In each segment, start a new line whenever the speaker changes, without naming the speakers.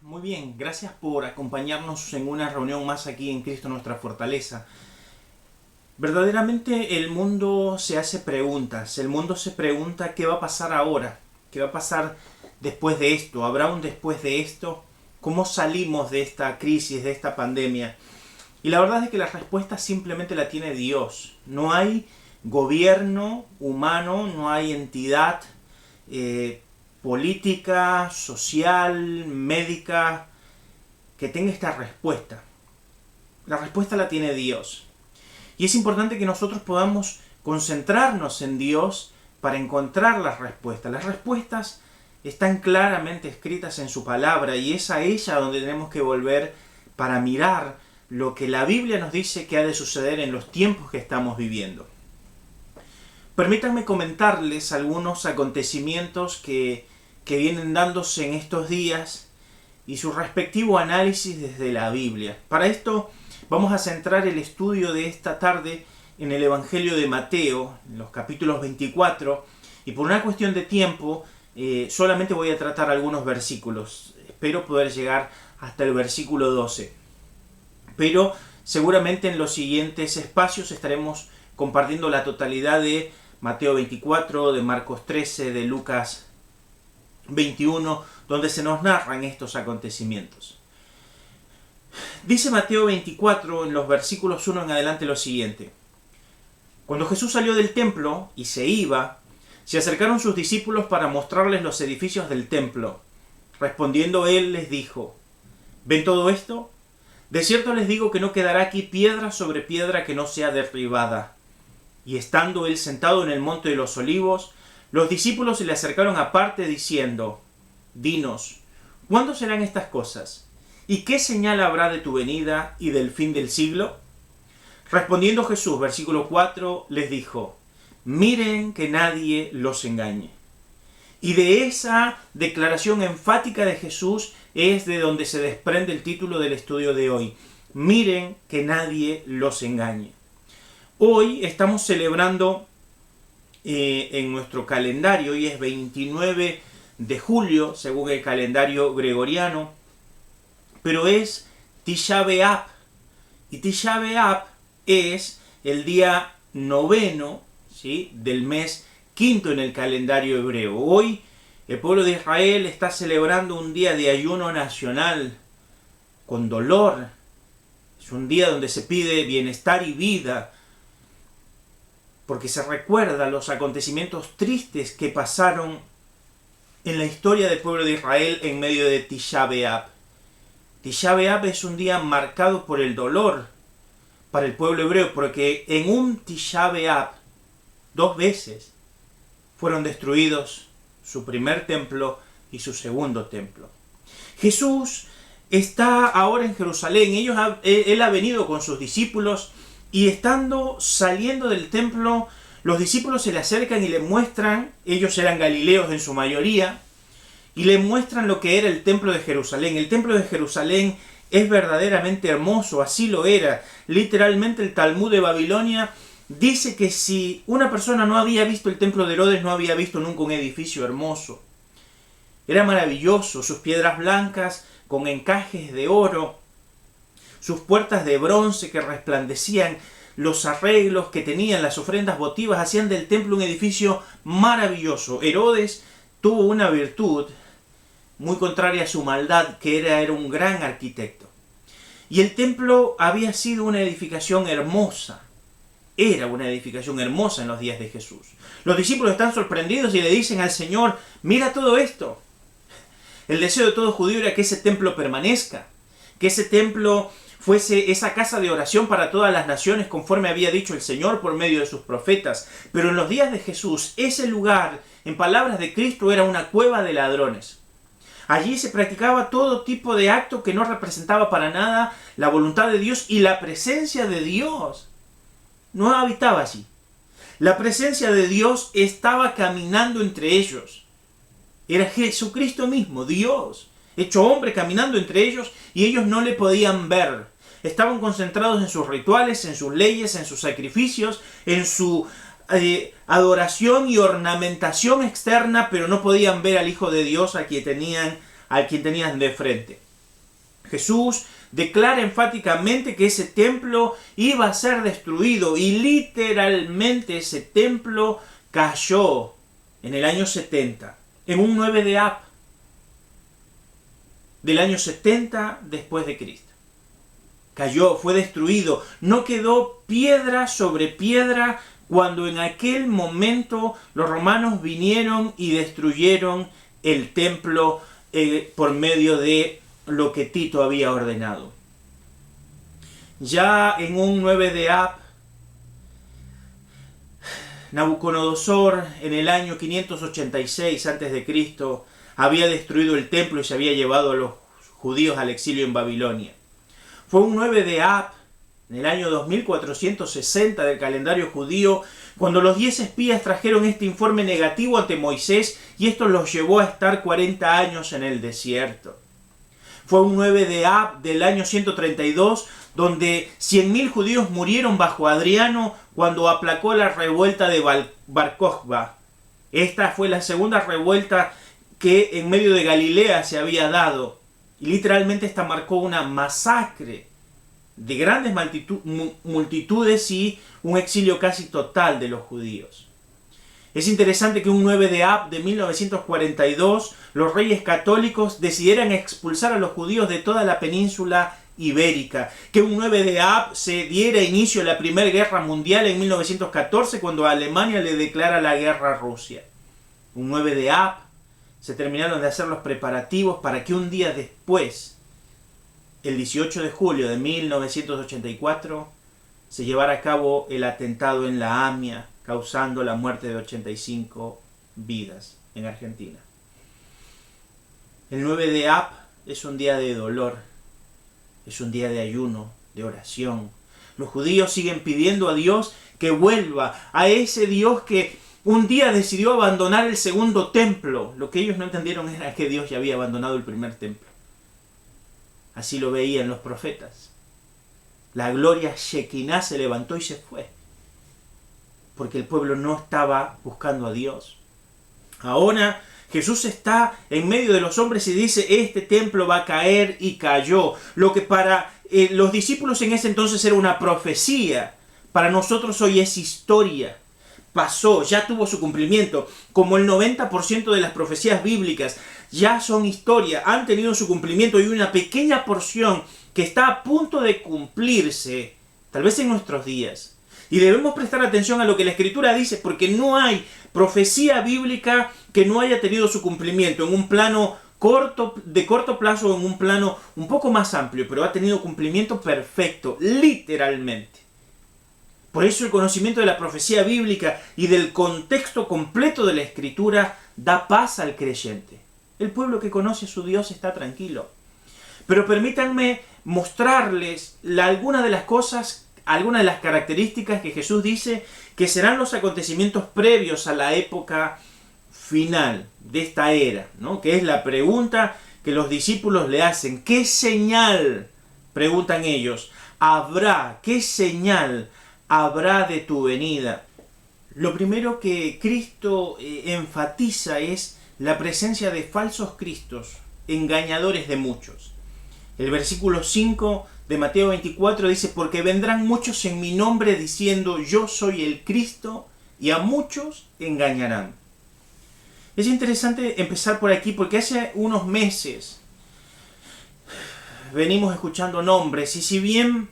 Muy bien, gracias por acompañarnos en una reunión más aquí en Cristo Nuestra Fortaleza. Verdaderamente el mundo se hace preguntas, el mundo se pregunta qué va a pasar ahora, qué va a pasar después de esto, habrá un después de esto, cómo salimos de esta crisis, de esta pandemia. Y la verdad es que la respuesta simplemente la tiene Dios. No hay gobierno humano, no hay entidad política, social, médica, que tenga esta respuesta. La respuesta la tiene Dios. Y es importante que nosotros podamos concentrarnos en Dios para encontrar las respuestas. Las respuestas están claramente escritas en su palabra y es a ella donde tenemos que volver para mirar lo que la Biblia nos dice que ha de suceder en los tiempos que estamos viviendo. Permítanme comentarles algunos acontecimientos que vienen dándose en estos días y su respectivo análisis desde la Biblia. Para esto vamos a centrar el estudio de esta tarde en el Evangelio de Mateo, en los capítulos 24, y por una cuestión de tiempo solamente voy a tratar algunos versículos. Espero poder llegar hasta el versículo 12. Pero seguramente en los siguientes espacios estaremos compartiendo la totalidad de Mateo 24, de Marcos 13, de Lucas 21, donde se nos narran estos acontecimientos. Dice Mateo 24 en los versículos 1 en adelante lo siguiente: Cuando Jesús salió del templo y se iba, se acercaron sus discípulos para mostrarles los edificios del templo. Respondiendo él les dijo: ¿Ven todo esto? De cierto les digo que no quedará aquí piedra sobre piedra que no sea derribada. Y estando él sentado en el monte de los olivos, los discípulos se le acercaron aparte diciendo: Dinos, ¿cuándo serán estas cosas? ¿Y qué señal habrá de tu venida y del fin del siglo? Respondiendo Jesús, versículo 4, les dijo: Miren que nadie los engañe. Y de esa declaración enfática de Jesús es de donde se desprende el título del estudio de hoy. Miren que nadie los engañe. Hoy estamos celebrando en nuestro calendario, hoy es 29 de julio, según el calendario gregoriano, pero es Tisha B'Av. Y Tisha B'Av es el día noveno, ¿sí?, del mes quinto en el calendario hebreo. Hoy el pueblo de Israel está celebrando un día de ayuno nacional con dolor. Es un día donde se pide bienestar y vida, porque se recuerda los acontecimientos tristes que pasaron en la historia del pueblo de Israel en medio de Tisha B'Av. Tisha B'Av es un día marcado por el dolor para el pueblo hebreo, porque en un Tisha B'Av, 2 veces, fueron destruidos su primer templo y su segundo templo. Jesús está ahora en Jerusalén. Él ha venido con sus discípulos y saliendo del templo, los discípulos se le acercan y le muestran, ellos eran galileos en su mayoría, y le muestran lo que era el templo de Jerusalén. El templo de Jerusalén es verdaderamente hermoso, así lo era. Literalmente el Talmud de Babilonia dice que si una persona no había visto el templo de Herodes, no había visto nunca un edificio hermoso. Era maravilloso, sus piedras blancas con encajes de oro, sus puertas de bronce que resplandecían, los arreglos que tenían, las ofrendas votivas, hacían del templo un edificio maravilloso. Herodes tuvo una virtud muy contraria a su maldad, que era un gran arquitecto. Y el templo había sido una edificación hermosa. Era una edificación hermosa en los días de Jesús. Los discípulos están sorprendidos y le dicen al Señor: mira todo esto. El deseo de todo judío era que ese templo permanezca, que ese templo fuese esa casa de oración para todas las naciones, conforme había dicho el Señor por medio de sus profetas. Pero en los días de Jesús, ese lugar, en palabras de Cristo, era una cueva de ladrones. Allí se practicaba todo tipo de acto que no representaba para nada la voluntad de Dios, y la presencia de Dios no habitaba allí. La presencia de Dios estaba caminando entre ellos. Era Jesucristo mismo, Dios, hecho hombre, caminando entre ellos, y ellos no le podían ver. Estaban concentrados en sus rituales, en sus leyes, en sus sacrificios, en su adoración y ornamentación externa, pero no podían ver al Hijo de Dios a quien tenían de frente. Jesús declara enfáticamente que ese templo iba a ser destruido y literalmente ese templo cayó en el año 70, en un 9 de Ab, del año 70 después de Cristo. Cayó, fue destruido, no quedó piedra sobre piedra cuando en aquel momento los romanos vinieron y destruyeron el templo por medio de lo que Tito había ordenado. Ya en un 9 de Ab, Nabucodonosor en el año 586 a.C. había destruido el templo y se había llevado a los judíos al exilio en Babilonia. Fue un 9 de Ab, en el año 2460 del calendario judío, cuando los 10 espías trajeron este informe negativo ante Moisés y esto los llevó a estar 40 años en el desierto. Fue un 9 de Ab del año 132, donde 100.000 judíos murieron bajo Adriano cuando aplacó la revuelta de Bar Kokhba. Esta fue la segunda revuelta que en medio de Galilea se había dado. Y literalmente esta marcó una masacre de grandes multitudes y un exilio casi total de los judíos. Es interesante que un 9 de Ab de 1942 los reyes católicos decidieran expulsar a los judíos de toda la península ibérica. Que un 9 de Ab se diera inicio a la Primera Guerra Mundial en 1914 cuando Alemania le declara la guerra a Rusia. Un 9 de Ab se terminaron de hacer los preparativos para que un día después, el 18 de julio de 1984, se llevara a cabo el atentado en la AMIA, causando la muerte de 85 vidas en Argentina. El 9 de Ab es un día de dolor, es un día de ayuno, de oración. Los judíos siguen pidiendo a Dios que vuelva, a ese Dios que un día decidió abandonar el segundo templo. Lo que ellos no entendieron era que Dios ya había abandonado el primer templo. Así lo veían los profetas. La gloria Shekinah se levantó y se fue, porque el pueblo no estaba buscando a Dios. Ahora Jesús está en medio de los hombres y dice, este templo va a caer, y cayó. Lo que para los discípulos en ese entonces era una profecía, para nosotros hoy es historia. Pasó, ya tuvo su cumplimiento, como el 90% de las profecías bíblicas ya son historia, han tenido su cumplimiento, y una pequeña porción que está a punto de cumplirse, tal vez en nuestros días. Y debemos prestar atención a lo que la Escritura dice, porque no hay profecía bíblica que no haya tenido su cumplimiento en un plano de corto plazo o en un plano un poco más amplio, pero ha tenido cumplimiento perfecto, literalmente. Por eso el conocimiento de la profecía bíblica y del contexto completo de la Escritura da paz al creyente. El pueblo que conoce a su Dios está tranquilo. Pero permítanme mostrarles algunas de las cosas, algunas de las características que Jesús dice que serán los acontecimientos previos a la época final de esta era, ¿no? Que es la pregunta que los discípulos le hacen. ¿Qué señal, preguntan ellos, habrá? ¿Qué señal habrá de tu venida? Lo primero que Cristo enfatiza es la presencia de falsos cristos, engañadores de muchos. El versículo 5 de Mateo 24 dice, porque vendrán muchos en mi nombre diciendo, yo soy el Cristo, y a muchos engañarán. Es interesante empezar por aquí, porque hace unos meses venimos escuchando nombres, y si bien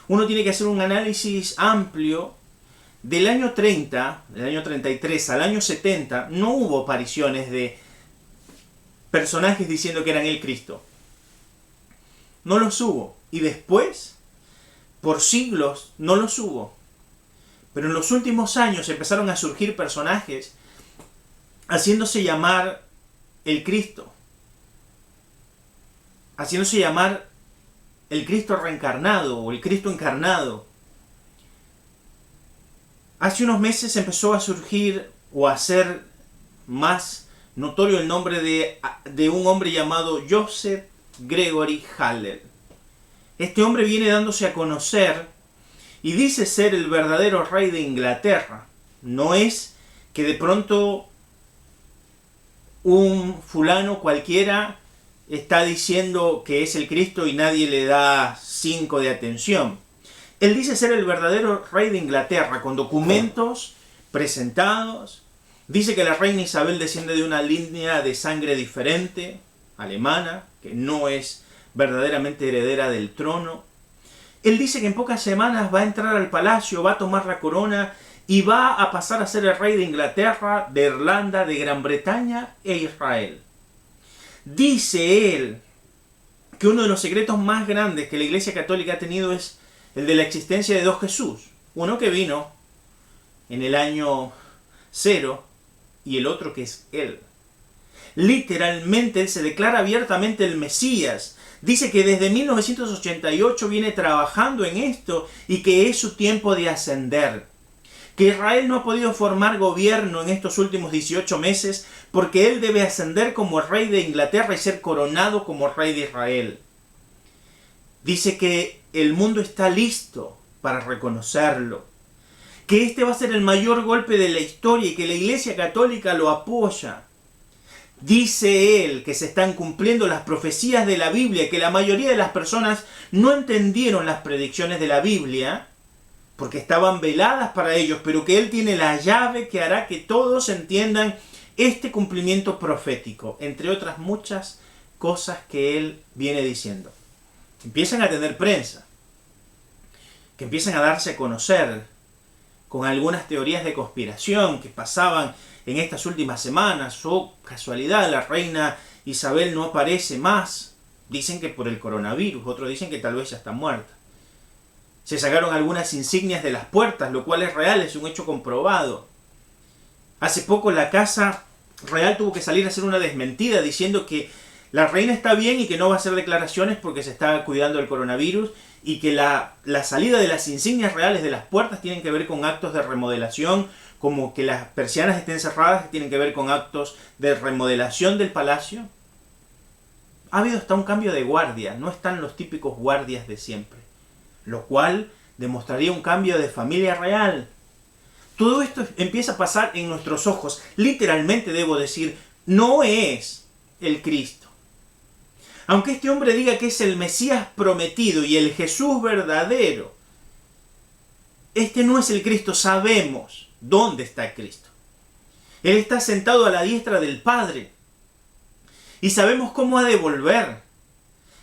uno tiene que hacer un análisis amplio, del año 30, del año 33 al año 70, no hubo apariciones de personajes diciendo que eran el Cristo. No los hubo. Y después, por siglos, no los hubo. Pero en los últimos años empezaron a surgir personajes haciéndose llamar el Cristo. Haciéndose llamar el Cristo reencarnado o el Cristo encarnado. Hace unos meses empezó a surgir o a ser más notorio el nombre de un hombre llamado Joseph Gregory Haller. Este hombre viene dándose a conocer y dice ser el verdadero rey de Inglaterra. No es que de pronto un fulano cualquiera está diciendo que es el Cristo y nadie le da 5 de atención. Él dice ser el verdadero rey de Inglaterra, con documentos presentados. Dice que la reina Isabel desciende de una línea de sangre diferente, alemana, que no es verdaderamente heredera del trono. Él dice que en pocas semanas va a entrar al palacio, va a tomar la corona y va a pasar a ser el rey de Inglaterra, de Irlanda, de Gran Bretaña e Israel. Dice él que uno de los secretos más grandes que la Iglesia Católica ha tenido es el de la existencia de dos Jesús. Uno que vino en el año 0 y el otro que es él. Literalmente él se declara abiertamente el Mesías. Dice que desde 1988 viene trabajando en esto y que es su tiempo de ascender. Que Israel no ha podido formar gobierno en estos últimos 18 meses porque él debe ascender como rey de Inglaterra y ser coronado como rey de Israel. Dice que el mundo está listo para reconocerlo. Que este va a ser el mayor golpe de la historia y que la Iglesia Católica lo apoya. Dice él que se están cumpliendo las profecías de la Biblia, que la mayoría de las personas no entendieron las predicciones de la Biblia porque estaban veladas para ellos, pero que él tiene la llave que hará que todos entiendan este cumplimiento profético, entre otras muchas cosas que él viene diciendo. Que empiezan a tener prensa, que empiezan a darse a conocer con algunas teorías de conspiración que pasaban en estas últimas semanas. Oh, casualidad, la reina Isabel no aparece más. Dicen que por el coronavirus, otros dicen que tal vez ya está muerta. Se sacaron algunas insignias de las puertas, lo cual es real, es un hecho comprobado. Hace poco la Casa Real tuvo que salir a hacer una desmentida diciendo que la reina está bien y que no va a hacer declaraciones porque se está cuidando del coronavirus y que la salida de las insignias reales de las puertas tienen que ver con actos de remodelación, como que las persianas estén cerradas, que tienen que ver con actos de remodelación del palacio. Ha habido hasta un cambio de guardia, no están los típicos guardias de siempre, lo cual demostraría un cambio de familia real. Todo esto empieza a pasar en nuestros ojos. Literalmente debo decir, no es el Cristo. Aunque este hombre diga que es el Mesías prometido y el Jesús verdadero, este no es el Cristo. Sabemos dónde está Cristo. Él está sentado a la diestra del Padre. Y sabemos cómo ha de volver.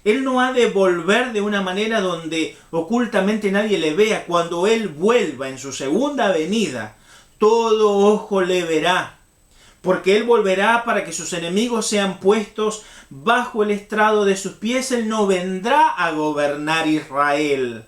Él no ha de volver de una manera donde ocultamente nadie le vea. Cuando Él vuelva en su segunda venida, todo ojo le verá. Porque Él volverá para que sus enemigos sean puestos bajo el estrado de sus pies. Él no vendrá a gobernar Israel.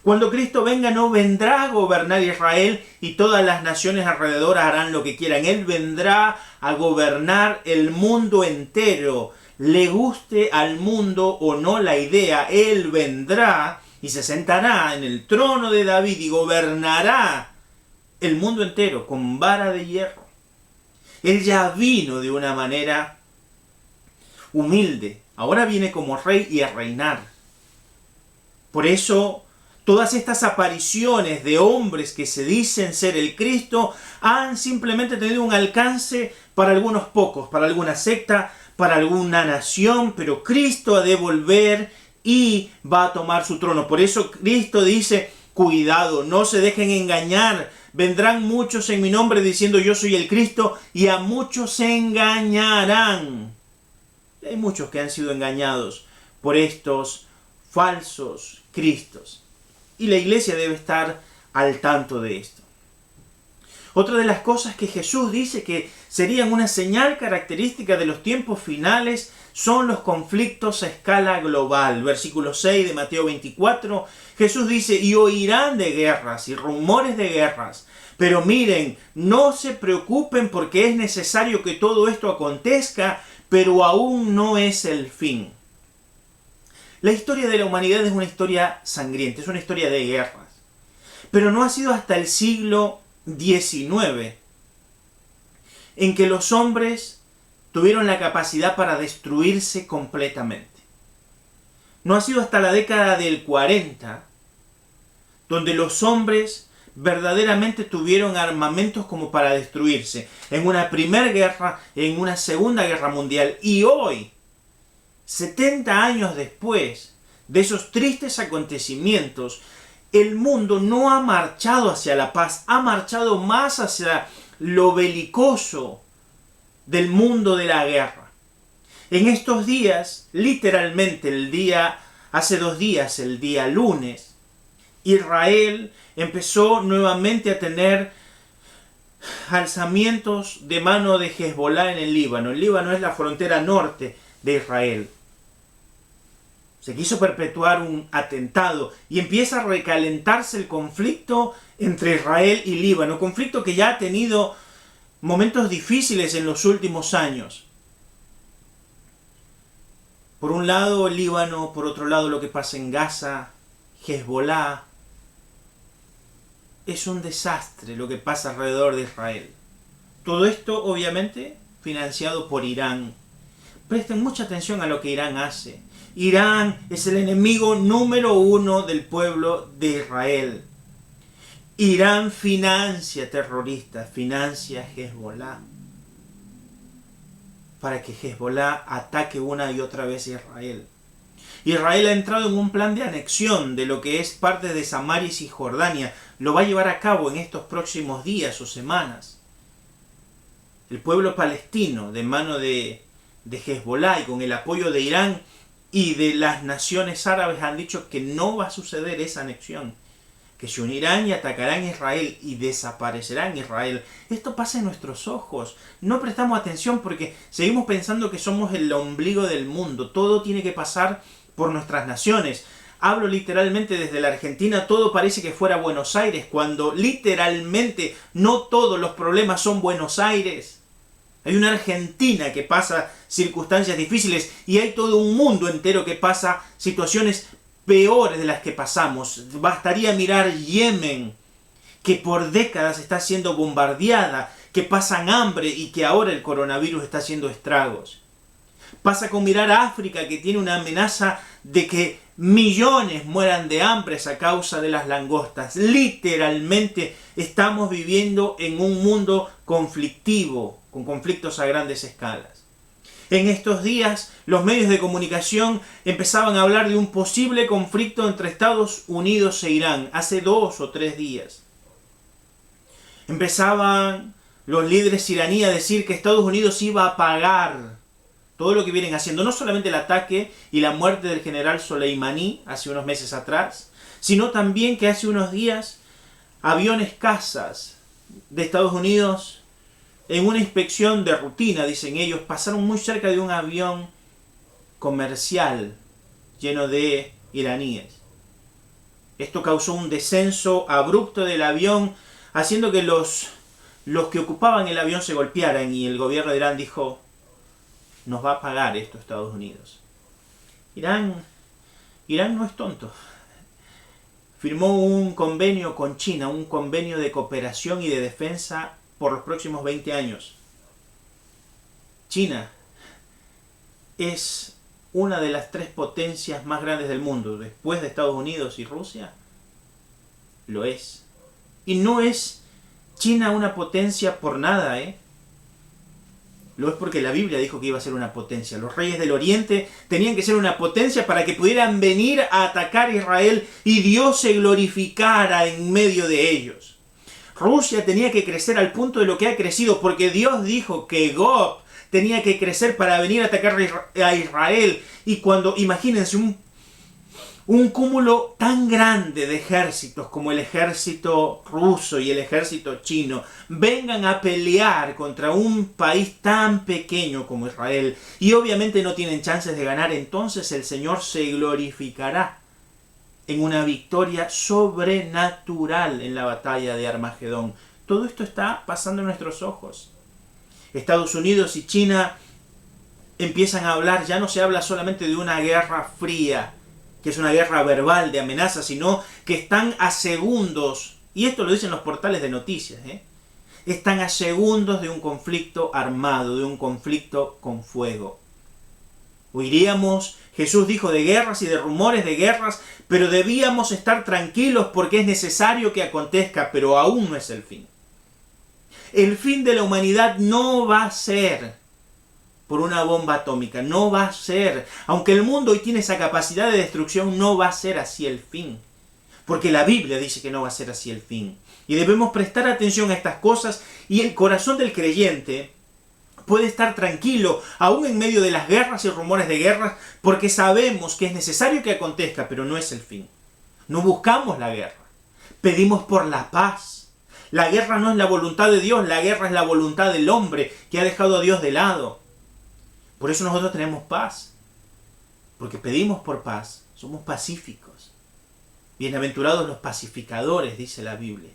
Cuando Cristo venga, no vendrá a gobernar Israel y todas las naciones alrededor harán lo que quieran. Él vendrá a gobernar el mundo entero. Le guste al mundo o no la idea, Él vendrá y se sentará en el trono de David y gobernará el mundo entero con vara de hierro. Él ya vino de una manera humilde, ahora viene como rey y a reinar. Por eso, todas estas apariciones de hombres que se dicen ser el Cristo han simplemente tenido un alcance para algunos pocos, para alguna secta, para alguna nación, pero Cristo ha de volver y va a tomar su trono. Por eso Cristo dice, cuidado, no se dejen engañar. Vendrán muchos en mi nombre diciendo yo soy el Cristo y a muchos se engañarán. Hay muchos que han sido engañados por estos falsos Cristos. Y la iglesia debe estar al tanto de esto. Otra de las cosas que Jesús dice que serían una señal característica de los tiempos finales son los conflictos a escala global. Versículo 6 de Mateo 24, Jesús dice, y oirán de guerras y rumores de guerras. Pero miren, no se preocupen porque es necesario que todo esto acontezca, pero aún no es el fin. La historia de la humanidad es una historia sangrienta, es una historia de guerras. Pero no ha sido hasta el siglo XIX en que los hombres tuvieron la capacidad para destruirse completamente. No ha sido hasta la década del 40 donde los hombres verdaderamente tuvieron armamentos como para destruirse. En una primera guerra, en una segunda guerra mundial. Y hoy 70 años después de esos tristes acontecimientos, el mundo no ha marchado hacia la paz, ha marchado más hacia lo belicoso del mundo de la guerra. En estos días, literalmente hace 2 días, el día lunes, Israel empezó nuevamente a tener alzamientos de mano de Hezbolá en el Líbano. El Líbano es la frontera norte de Israel. Se quiso perpetuar un atentado y empieza a recalentarse el conflicto entre Israel y Líbano, conflicto que ya ha tenido momentos difíciles en los últimos años. Por un lado el Líbano, por otro lado lo que pasa en Gaza, Hezbolá. Es un desastre lo que pasa alrededor de Israel. Todo esto obviamente financiado por Irán. Presten mucha atención a lo que Irán hace. Irán es el enemigo número 1 del pueblo de Israel. Irán financia terroristas, financia a Hezbolá, para que Hezbolá ataque una y otra vez a Israel. Israel ha entrado en un plan de anexión de lo que es parte de Samaria y Cisjordania. Lo va a llevar a cabo en estos próximos días o semanas. El pueblo palestino, de mano de Hezbolá y con el apoyo de Irán y de las naciones árabes, han dicho que no va a suceder esa anexión, que se unirán y atacarán a Israel y desaparecerán Israel. Esto pasa en nuestros ojos. No prestamos atención porque seguimos pensando que somos el ombligo del mundo. Todo tiene que pasar por nuestras naciones. Hablo literalmente desde la Argentina, todo parece que fuera Buenos Aires, cuando literalmente no todos los problemas son Buenos Aires. Hay una Argentina que pasa circunstancias difíciles y hay todo un mundo entero que pasa situaciones peores de las que pasamos. Bastaría mirar Yemen, que por décadas está siendo bombardeada, que pasan hambre y que ahora el coronavirus está haciendo estragos. Pasa con mirar a África, que tiene una amenaza de que millones mueran de hambre a causa de las langostas. Literalmente estamos viviendo en un mundo conflictivo, con conflictos a grandes escalas. En estos días, los medios de comunicación empezaban a hablar de un posible conflicto entre Estados Unidos e Irán, hace 2 o 3 días. Empezaban los líderes iraníes a decir que Estados Unidos iba a pagar todo lo que vienen haciendo, no solamente el ataque y la muerte del general Soleimani hace unos meses atrás, sino también que hace unos días aviones cazas de Estados Unidos, en una inspección de rutina, dicen ellos, pasaron muy cerca de un avión comercial lleno de iraníes. Esto causó un descenso abrupto del avión, haciendo que los que ocupaban el avión se golpearan, y el gobierno de Irán dijo: nos va a pagar esto Estados Unidos. Irán no es tonto. Firmó un convenio con China, un convenio de cooperación y de defensa por los próximos 20 años. China es una de las 3 potencias más grandes del mundo, después de Estados Unidos y Rusia. Lo es. Y no es China una potencia por nada, Lo es porque la Biblia dijo que iba a ser una potencia. Los reyes del Oriente tenían que ser una potencia para que pudieran venir a atacar a Israel y Dios se glorificara en medio de ellos. Rusia tenía que crecer al punto de lo que ha crecido, porque Dios dijo que Gog tenía que crecer para venir a atacar a Israel. Y cuando, imagínense, un cúmulo tan grande de ejércitos como el ejército ruso y el ejército chino vengan a pelear contra un país tan pequeño como Israel, y obviamente no tienen chances de ganar, entonces el Señor se glorificará en una victoria sobrenatural en la batalla de Armagedón. Todo esto está pasando en nuestros ojos. Estados Unidos y China empiezan a hablar, ya no se habla solamente de una guerra fría, que es una guerra verbal de amenaza, sino que están a segundos, y esto lo dicen los portales de noticias, están a segundos de un conflicto armado, de un conflicto con fuego. Huiríamos, Jesús dijo, de guerras y de rumores de guerras, pero debíamos estar tranquilos porque es necesario que acontezca, pero aún no es el fin. El fin de la humanidad no va a ser por una bomba atómica. No va a ser. Aunque el mundo hoy tiene esa capacidad de destrucción, no va a ser así el fin. Porque la Biblia dice que no va a ser así el fin. Y debemos prestar atención a estas cosas, y el corazón del creyente puede estar tranquilo, aún en medio de las guerras y rumores de guerras, porque sabemos que es necesario que acontezca, pero no es el fin. No buscamos la guerra. Pedimos por la paz. La guerra no es la voluntad de Dios, la guerra es la voluntad del hombre que ha dejado a Dios de lado. Por eso nosotros tenemos paz. Porque pedimos por paz. Somos pacíficos. Bienaventurados los pacificadores, dice la Biblia.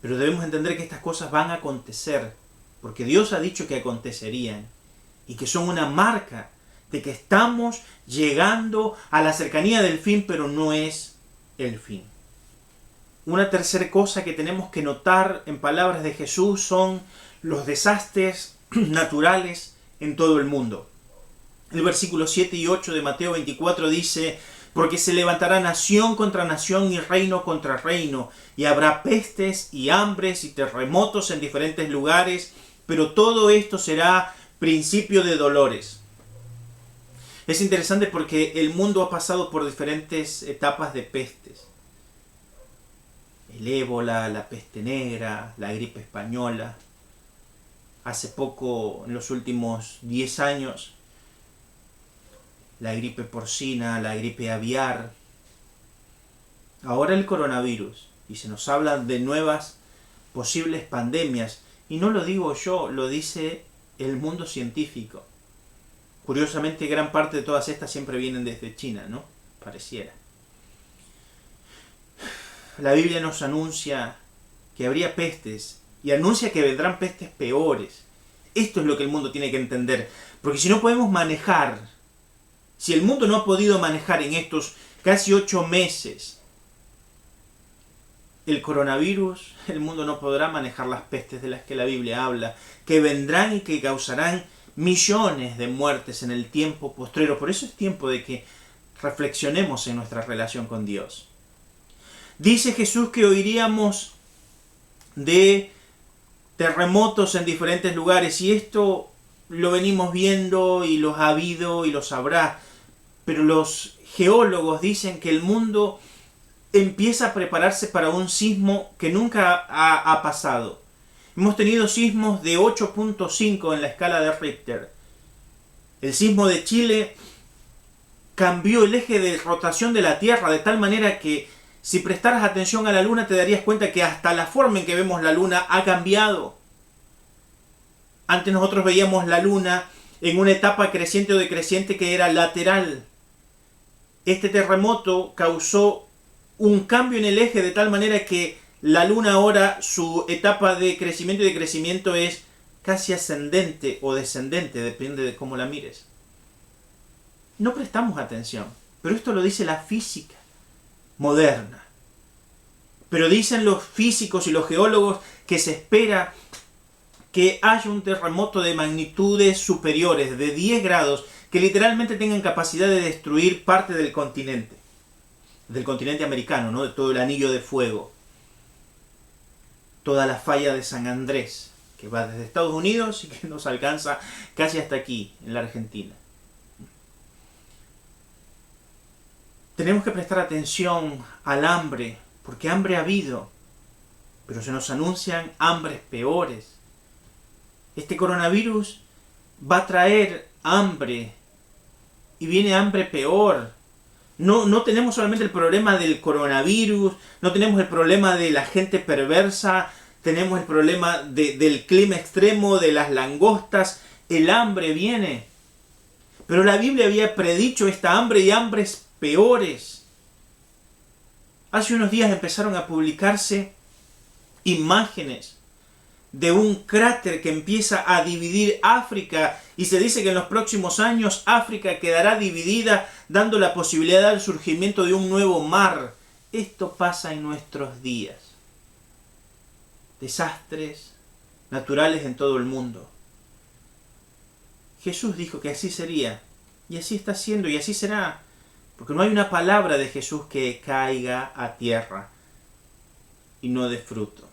Pero debemos entender que estas cosas van a acontecer, porque Dios ha dicho que acontecerían, y que son una marca de que estamos llegando a la cercanía del fin, pero no es el fin. Una tercera cosa que tenemos que notar en palabras de Jesús son los desastres naturales en todo el mundo. El versículo 7 y 8 de Mateo 24 dice: porque se levantará nación contra nación y reino contra reino, y habrá pestes y hambres y terremotos en diferentes lugares, pero todo esto será principio de dolores. Es interesante porque el mundo ha pasado por diferentes etapas de pestes. El ébola, la peste negra, la gripe española. Hace poco, en los últimos 10 años, la gripe porcina, la gripe aviar. Ahora el coronavirus. Y se nos habla de nuevas posibles pandemias. Y no lo digo yo, lo dice el mundo científico. Curiosamente, gran parte de todas estas siempre vienen desde China, ¿no? Pareciera. La Biblia nos anuncia que habría pestes y anuncia que vendrán pestes peores. Esto es lo que el mundo tiene que entender. Porque si no podemos manejar, si el mundo no ha podido manejar en estos casi 8 meses el coronavirus, el mundo no podrá manejar las pestes de las que la Biblia habla, que vendrán y que causarán millones de muertes en el tiempo postrero. Por eso es tiempo de que reflexionemos en nuestra relación con Dios. Dice Jesús que oiríamos de terremotos en diferentes lugares, y esto lo venimos viendo y los ha habido y los habrá, pero los geólogos dicen que el mundo empieza a prepararse para un sismo que nunca ha pasado. Hemos tenido sismos de 8.5 en la escala de Richter. El sismo de Chile cambió el eje de rotación de la Tierra de tal manera que si prestaras atención a la Luna te darías cuenta que hasta la forma en que vemos la Luna ha cambiado. Antes nosotros veíamos la Luna en una etapa creciente o decreciente que era lateral. Este terremoto causó un cambio en el eje de tal manera que la Luna ahora, su etapa de crecimiento y decrecimiento es casi ascendente o descendente, depende de cómo la mires. No prestamos atención, pero esto lo dice la física moderna. Pero dicen los físicos y los geólogos que se espera que haya un terremoto de magnitudes superiores, de 10 grados, que literalmente tengan capacidad de destruir parte del continente americano, ¿no? De todo el anillo de fuego, toda la falla de San Andrés, que va desde Estados Unidos y que nos alcanza casi hasta aquí, en la Argentina. Tenemos que prestar atención al hambre, porque hambre ha habido, pero se nos anuncian hambres peores. Este coronavirus va a traer hambre, y viene hambre peor. No tenemos solamente el problema del coronavirus, no tenemos el problema de la gente perversa, tenemos el problema del clima extremo, de las langostas. El hambre viene. Pero la Biblia había predicho esta hambre y hambres peores. Hace unos días empezaron a publicarse imágenes de un cráter que empieza a dividir África, y se dice que en los próximos años África quedará dividida, dando la posibilidad del surgimiento de un nuevo mar. Esto pasa en nuestros días. Desastres naturales en todo el mundo. Jesús dijo que así sería, y así está siendo, y así será, porque no hay una palabra de Jesús que caiga a tierra y no dé fruto.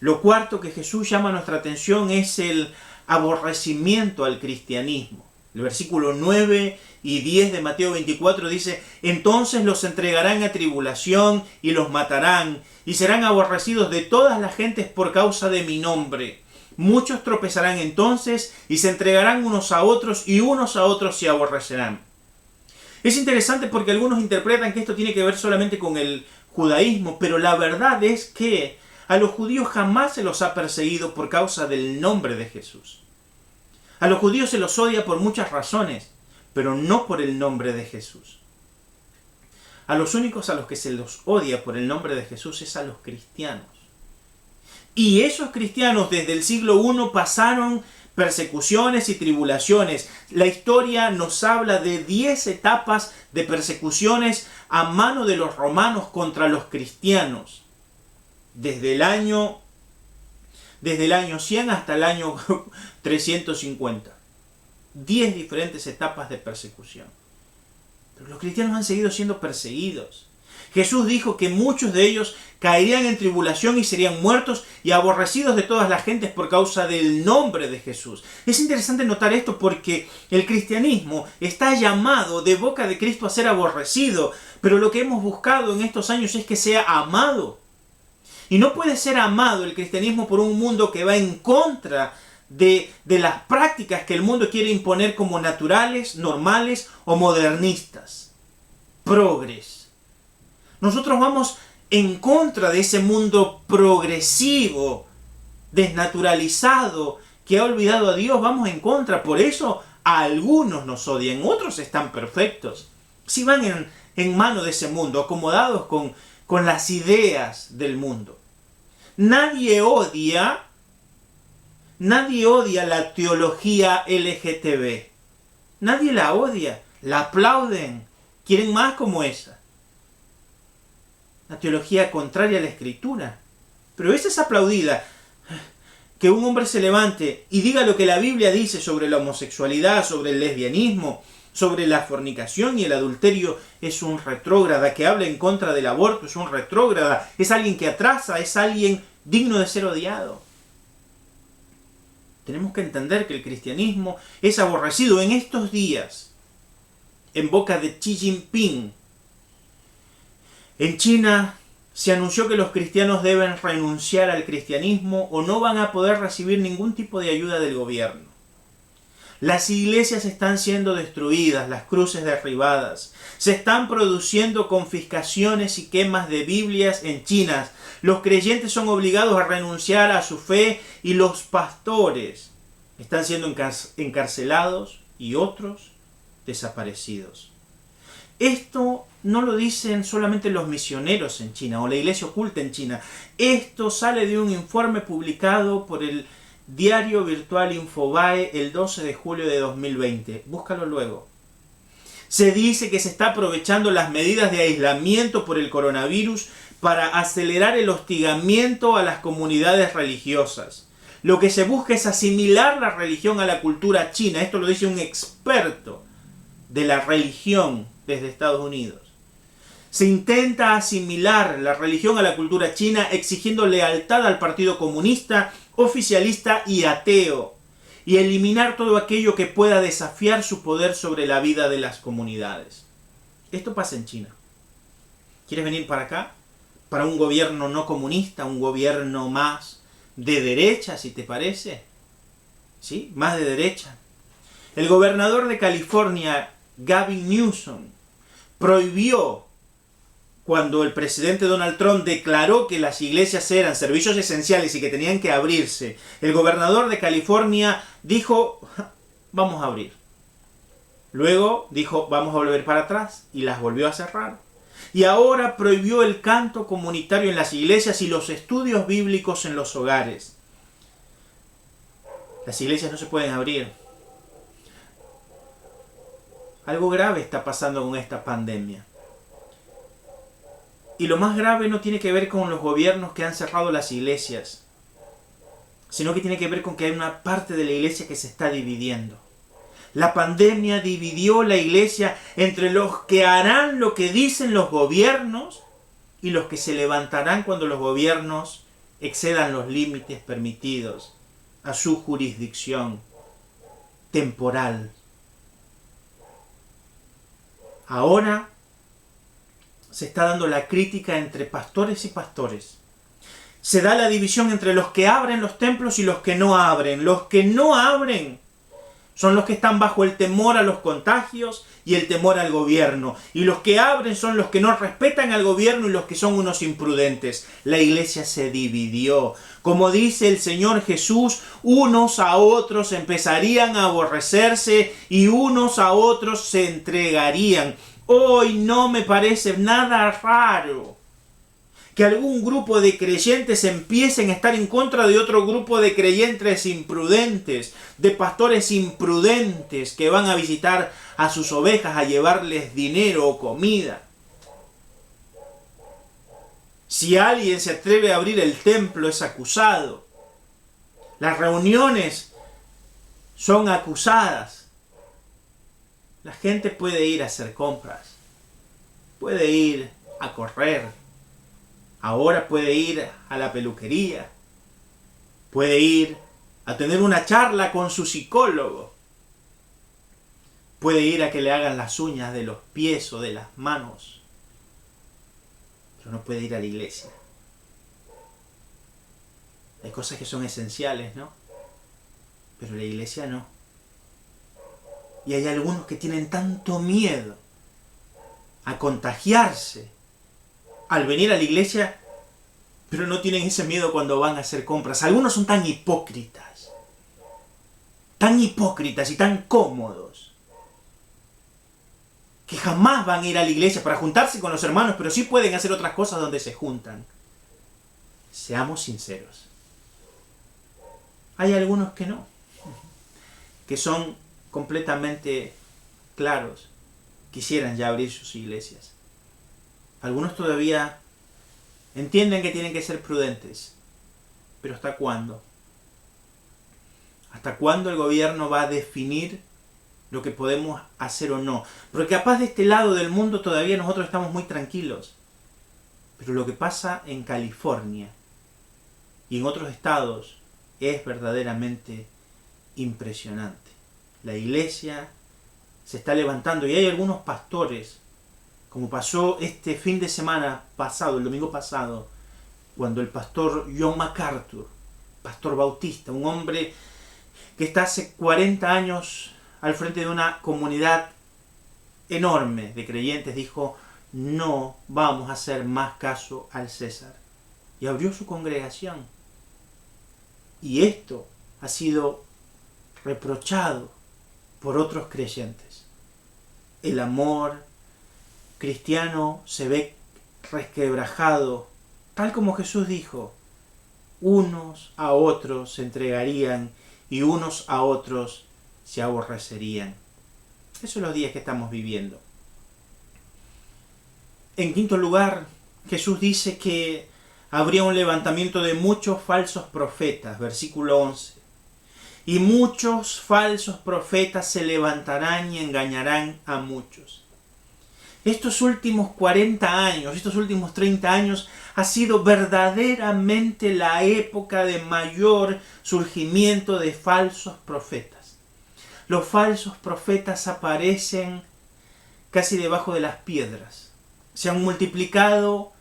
Lo cuarto que Jesús llama nuestra atención es el aborrecimiento al cristianismo. El versículo 9 y 10 de Mateo 24 dice: entonces los entregarán a tribulación y los matarán, y serán aborrecidos de todas las gentes por causa de mi nombre. Muchos tropezarán entonces y se entregarán unos a otros, y unos a otros se aborrecerán. Es interesante porque algunos interpretan que esto tiene que ver solamente con el judaísmo, pero la verdad es que a los judíos jamás se los ha perseguido por causa del nombre de Jesús. A los judíos se los odia por muchas razones, pero no por el nombre de Jesús. A los únicos a los que se los odia por el nombre de Jesús es a los cristianos. Y esos cristianos desde el siglo I pasaron persecuciones y tribulaciones. La historia nos habla de 10 etapas de persecuciones a mano de los romanos contra los cristianos. Desde el año 100 hasta el año 350. 10 diferentes etapas de persecución. Pero los cristianos han seguido siendo perseguidos. Jesús dijo que muchos de ellos caerían en tribulación y serían muertos y aborrecidos de todas las gentes por causa del nombre de Jesús. Es interesante notar esto porque el cristianismo está llamado de boca de Cristo a ser aborrecido, pero lo que hemos buscado en estos años es que sea amado. Y no puede ser amado el cristianismo por un mundo que va en contra de las prácticas que el mundo quiere imponer como naturales, normales o modernistas. Progres. Nosotros vamos en contra de ese mundo progresivo, desnaturalizado, que ha olvidado a Dios. Vamos en contra. Por eso a algunos nos odian, otros están perfectos. Si van en mano de ese mundo, acomodados con las ideas del mundo. Nadie odia la teología LGTB. Nadie la odia. La aplauden. Quieren más como esa. La teología contraria a la Escritura. Pero esa es aplaudida. Que un hombre se levante y diga lo que la Biblia dice sobre la homosexualidad, sobre el lesbianismo, sobre la fornicación y el adulterio, es un retrógrada. Que habla en contra del aborto es un retrógrada. Es alguien que atrasa, es alguien digno de ser odiado. Tenemos que entender que el cristianismo es aborrecido en estos días. En boca de Xi Jinping. En China se anunció que los cristianos deben renunciar al cristianismo o no van a poder recibir ningún tipo de ayuda del gobierno. Las iglesias están siendo destruidas, las cruces derribadas. Se están produciendo confiscaciones y quemas de Biblias en China. Los creyentes son obligados a renunciar a su fe y los pastores están siendo encarcelados y otros desaparecidos. Esto no lo dicen solamente los misioneros en China o la iglesia oculta en China. Esto sale de un informe publicado por el diario virtual Infobae el 12 de julio de 2020. Búscalo luego. Se dice que se está aprovechando las medidas de aislamiento por el coronavirus para acelerar el hostigamiento a las comunidades religiosas. Lo que se busca es asimilar la religión a la cultura china. Esto lo dice un experto de la religión desde Estados Unidos. Se intenta asimilar la religión a la cultura china exigiendo lealtad al Partido Comunista, oficialista y ateo, y eliminar todo aquello que pueda desafiar su poder sobre la vida de las comunidades. Esto pasa en China. ¿Quieres venir para acá? Para un gobierno no comunista, un gobierno más de derecha, si te parece. ¿Sí? Más de derecha. El gobernador de California, Gavin Newsom, prohibió, cuando el presidente Donald Trump declaró que las iglesias eran servicios esenciales y que tenían que abrirse, el gobernador de California dijo, vamos a abrir. Luego dijo, vamos a volver para atrás, y las volvió a cerrar. Y ahora prohibió el canto comunitario en las iglesias y los estudios bíblicos en los hogares. Las iglesias no se pueden abrir. Algo grave está pasando con esta pandemia. Y lo más grave no tiene que ver con los gobiernos que han cerrado las iglesias, sino que tiene que ver con que hay una parte de la iglesia que se está dividiendo. La pandemia dividió la iglesia entre los que harán lo que dicen los gobiernos y los que se levantarán cuando los gobiernos excedan los límites permitidos a su jurisdicción temporal. Ahora se está dando la crítica entre pastores y pastores. Se da la división entre los que abren los templos y los que no abren. Los que no abren son los que están bajo el temor a los contagios y el temor al gobierno. Y los que abren son los que no respetan al gobierno y los que son unos imprudentes. La iglesia se dividió. Como dice el Señor Jesús, unos a otros empezarían a aborrecerse y unos a otros se entregarían. Hoy no me parece nada raro que algún grupo de creyentes empiecen a estar en contra de otro grupo de creyentes imprudentes, de pastores imprudentes que van a visitar a sus ovejas a llevarles dinero o comida. Si alguien se atreve a abrir el templo es acusado. Las reuniones son acusadas. La gente puede ir a hacer compras, puede ir a correr. Ahora puede ir a la peluquería, puede ir a tener una charla con su psicólogo, puede ir a que le hagan las uñas de los pies o de las manos, pero no puede ir a la iglesia. Hay cosas que son esenciales, ¿no? Pero la iglesia no. Y hay algunos que tienen tanto miedo a contagiarse al venir a la iglesia, pero no tienen ese miedo cuando van a hacer compras. Algunos son tan hipócritas y tan cómodos, que jamás van a ir a la iglesia para juntarse con los hermanos, pero sí pueden hacer otras cosas donde se juntan. Seamos sinceros. Hay algunos que no, que son completamente claros, quisieran ya abrir sus iglesias. Algunos todavía entienden que tienen que ser prudentes. Pero ¿hasta cuándo? ¿Hasta cuándo el gobierno va a definir lo que podemos hacer o no? Porque capaz de este lado del mundo todavía nosotros estamos muy tranquilos. Pero lo que pasa en California y en otros estados es verdaderamente impresionante. La iglesia se está levantando y hay algunos pastores, como pasó este fin de semana pasado, el domingo pasado, cuando el pastor John MacArthur, pastor bautista, un hombre que está hace 40 años al frente de una comunidad enorme de creyentes, dijo: no vamos a hacer más caso al César. Y abrió su congregación. Y esto ha sido reprochado por otros creyentes. El amor cristiano se ve resquebrajado, tal como Jesús dijo: unos a otros se entregarían y unos a otros se aborrecerían. Esos son los días que estamos viviendo. En quinto lugar, Jesús dice que habría un levantamiento de muchos falsos profetas, versículo 11. Y muchos falsos profetas se levantarán y engañarán a muchos. Estos últimos 40 años, estos últimos 30 años, ha sido verdaderamente la época de mayor surgimiento de falsos profetas. Los falsos profetas aparecen casi debajo de las piedras. Se han multiplicado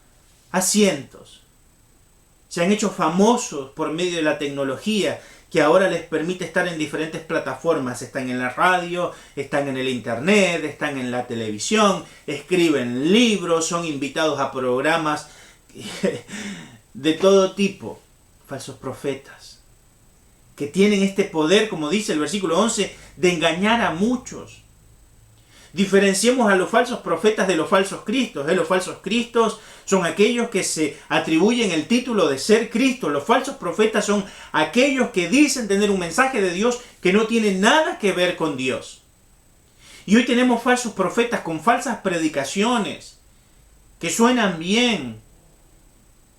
a cientos. Se han hecho famosos por medio de la tecnología, que ahora les permite estar en diferentes plataformas. Están en la radio, están en el internet, están en la televisión, escriben libros, son invitados a programas de todo tipo. Falsos profetas, que tienen este poder, como dice el versículo 11, de engañar a muchos. Diferenciemos a los falsos profetas de los falsos cristos. Los falsos cristos son aquellos que se atribuyen el título de ser Cristo. Los falsos profetas son aquellos que dicen tener un mensaje de Dios que no tiene nada que ver con Dios. Y hoy tenemos falsos profetas con falsas predicaciones que suenan bien,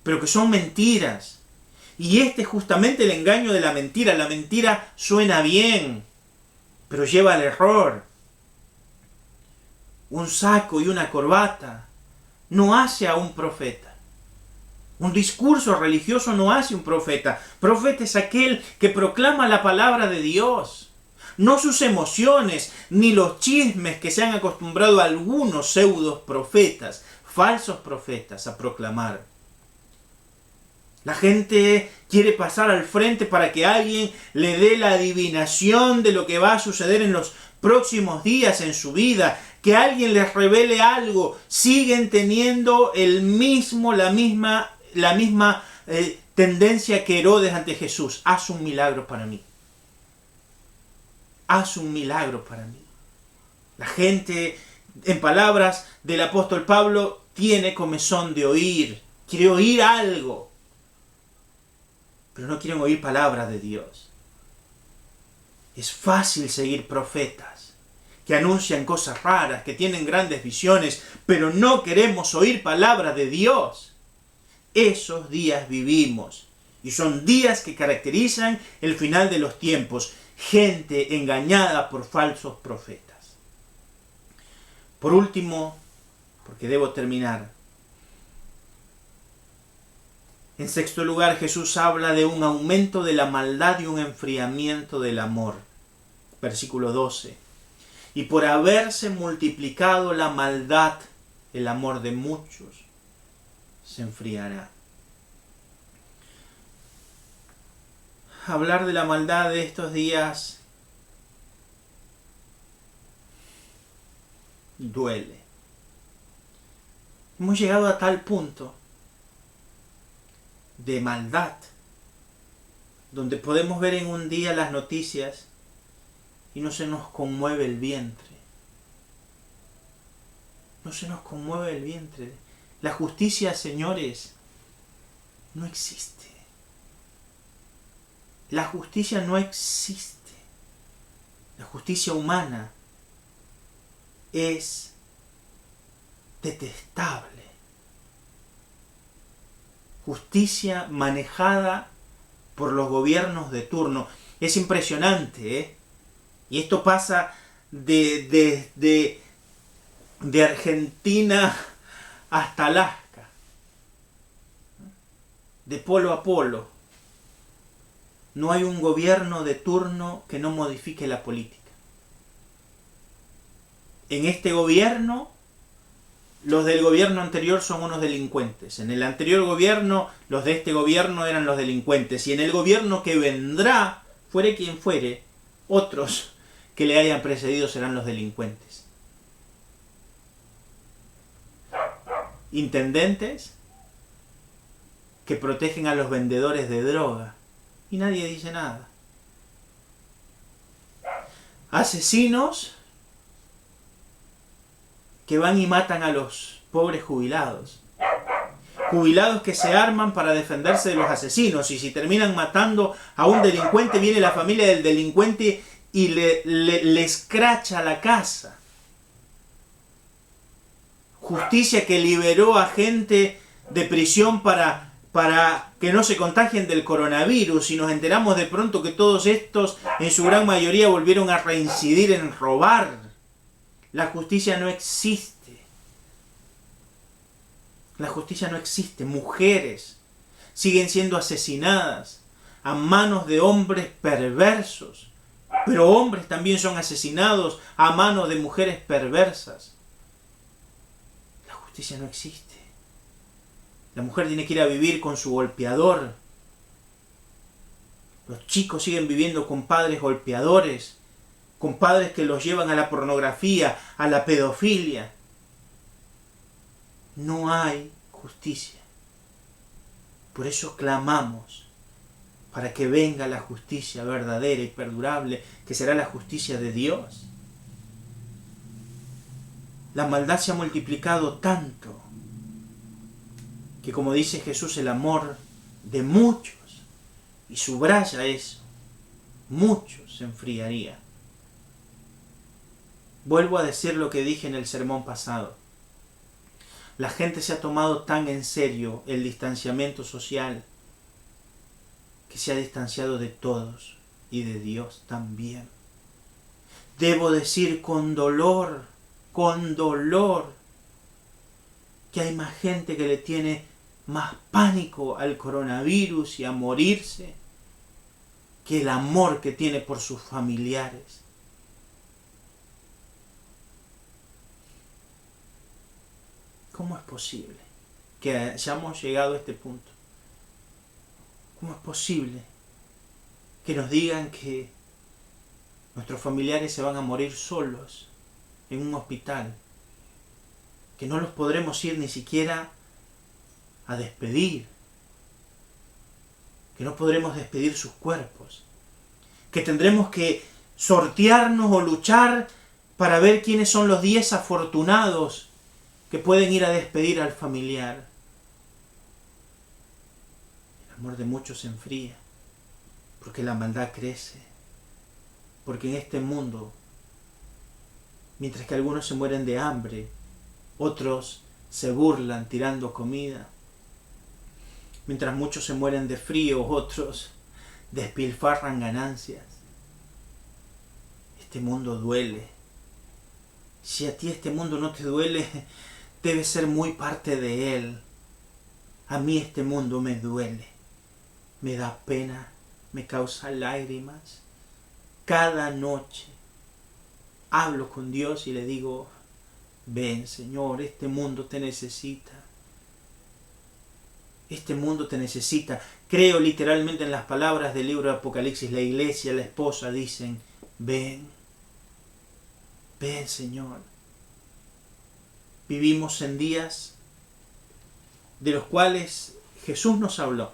pero que son mentiras. Y este es justamente el engaño de la mentira. La mentira suena bien, pero lleva al error. Un saco y una corbata no hace a un profeta. Un discurso religioso no hace un profeta. Profeta es aquel que proclama la palabra de Dios. No sus emociones, ni los chismes que se han acostumbrado algunos pseudos profetas, falsos profetas, a proclamar. La gente quiere pasar al frente para que alguien le dé la adivinación de lo que va a suceder en los próximos días en su vida, que alguien les revele algo. Siguen teniendo la misma tendencia que Herodes ante Jesús. Haz un milagro para mí. Haz un milagro para mí. La gente, en palabras del apóstol Pablo, tiene comezón de oír. Quiere oír algo. Pero no quieren oír palabras de Dios. Es fácil seguir profetas que anuncian cosas raras, que tienen grandes visiones, pero no queremos oír palabras de Dios. Esos días vivimos, y son días que caracterizan el final de los tiempos. Gente engañada por falsos profetas. Por último, porque debo terminar, en sexto lugar, Jesús habla de un aumento de la maldad y un enfriamiento del amor. Versículo 12. Y por haberse multiplicado la maldad, el amor de muchos se enfriará. Hablar de la maldad de estos días duele. Hemos llegado a tal punto de maldad, donde podemos ver en un día las noticias y no se nos conmueve el vientre. No se nos conmueve el vientre. La justicia, señores, no existe. La justicia no existe. La justicia humana es detestable. Justicia manejada por los gobiernos de turno. Es impresionante, ¿eh? Y esto pasa de Argentina hasta Alaska. De polo a polo. No hay un gobierno de turno que no modifique la política. En este gobierno, los del gobierno anterior son unos delincuentes. En el anterior gobierno, los de este gobierno eran los delincuentes. Y en el gobierno que vendrá, fuere quien fuere, otros que le hayan precedido serán los delincuentes. Intendentes que protegen a los vendedores de droga. Y nadie dice nada. Asesinos que van y matan a los pobres jubilados. Jubilados que se arman para defenderse de los asesinos. Y si terminan matando a un delincuente, viene la familia del delincuente y le escracha la casa. Justicia que liberó a gente de prisión para que no se contagien del coronavirus, y nos enteramos de pronto que todos estos, en su gran mayoría, volvieron a reincidir en robar. La justicia no existe. La justicia no existe. Mujeres siguen siendo asesinadas a manos de hombres perversos, pero hombres también son asesinados a manos de mujeres perversas. La justicia no existe. La mujer tiene que ir a vivir con su golpeador. Los chicos siguen viviendo con padres golpeadores, con padres que los llevan a la pornografía, a la pedofilia. No hay justicia. Por eso clamamos para que venga la justicia verdadera y perdurable, que será la justicia de Dios. La maldad se ha multiplicado tanto que, como dice Jesús, el amor de muchos, y subraya eso, muchos se enfriaría. Vuelvo a decir lo que dije en el sermón pasado. La gente se ha tomado tan en serio el distanciamiento social que se ha distanciado de todos y de Dios también. Debo decir con dolor, que hay más gente que le tiene más pánico al coronavirus y a morirse que el amor que tiene por sus familiares. ¿Cómo es posible que hayamos llegado a este punto? ¿Cómo es posible que nos digan que nuestros familiares se van a morir solos en un hospital? Que no los podremos ir ni siquiera a despedir. Que no podremos despedir sus cuerpos. Que tendremos que sortearnos o luchar para ver quiénes son los 10 afortunados que pueden ir a despedir al familiar. El amor de muchos se enfría, porque la maldad crece, porque en este mundo, mientras que algunos se mueren de hambre, otros se burlan tirando comida, mientras muchos se mueren de frío, otros despilfarran ganancias. Este mundo duele. Si a ti este mundo no te duele, debes ser muy parte de él. A mí este mundo me duele, me da pena, me causa lágrimas. Cada noche hablo con Dios y le digo, ven Señor, este mundo te necesita. Este mundo te necesita. Creo literalmente en las palabras del libro de Apocalipsis. La iglesia, la esposa dicen, ven, ven Señor. Vivimos en días de los cuales Jesús nos habló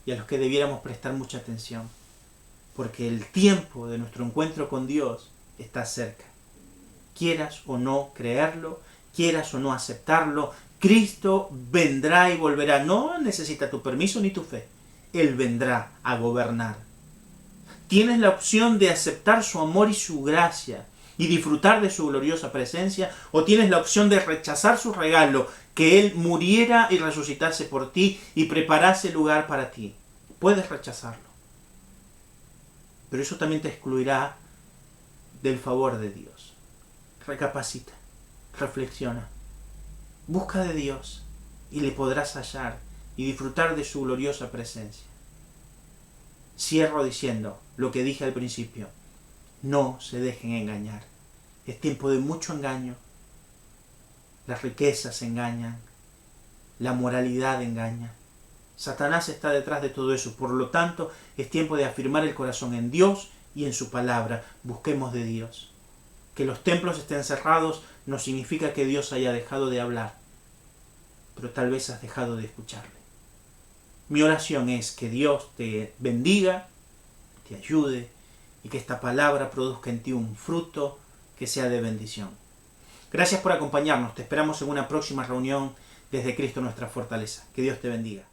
y a los que debiéramos prestar mucha atención, porque el tiempo de nuestro encuentro con Dios está cerca. Quieras o no creerlo, quieras o no aceptarlo, Cristo vendrá y volverá. No necesita tu permiso ni tu fe. Él vendrá a gobernar. Tienes la opción de aceptar su amor y su gracia y disfrutar de su gloriosa presencia, o tienes la opción de rechazar su regalo, que Él muriera y resucitase por ti y preparase lugar para ti. Puedes rechazarlo, pero eso también te excluirá del favor de Dios. Recapacita, reflexiona, busca de Dios y le podrás hallar y disfrutar de su gloriosa presencia. Cierro diciendo lo que dije al principio. No se dejen engañar. Es tiempo de mucho engaño. Las riquezas engañan. La moralidad engaña. Satanás está detrás de todo eso. Por lo tanto, es tiempo de afirmar el corazón en Dios y en su palabra. Busquemos de Dios. Que los templos estén cerrados no significa que Dios haya dejado de hablar, pero tal vez has dejado de escucharle. Mi oración es que Dios te bendiga, te ayude y que esta palabra produzca en ti un fruto que sea de bendición. Gracias por acompañarnos. Te esperamos en una próxima reunión desde Cristo nuestra fortaleza. Que Dios te bendiga.